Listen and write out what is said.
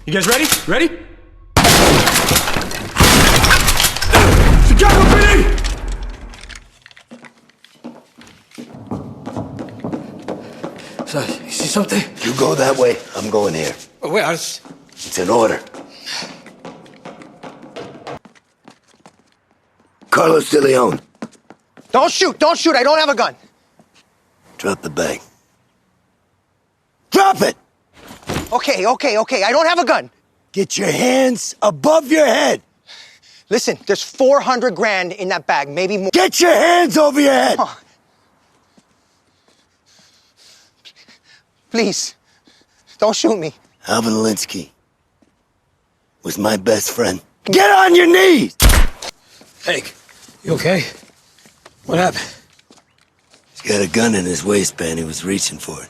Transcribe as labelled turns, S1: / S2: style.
S1: You guys ready? Ready? Chicago PD! So, you see something?
S2: You go that way, I'm going here.
S1: Oh, wait, I was...
S2: It's an order. Carlos De Leon,
S3: Don't shoot! Don't shoot! I don't have a gun!
S2: drop the bag. Drop it!
S3: Okay. I don't have a gun.
S2: Get your hands above your head.
S3: Listen, there's 400 grand in that bag, maybe more.
S2: Get your hands over your head.
S3: Huh. Please, don't shoot me.
S2: Alvin Linsky was my best friend. Get on your knees!
S1: Hank, you okay? What happened?
S2: He's got a gun in his waistband. He was reaching for it.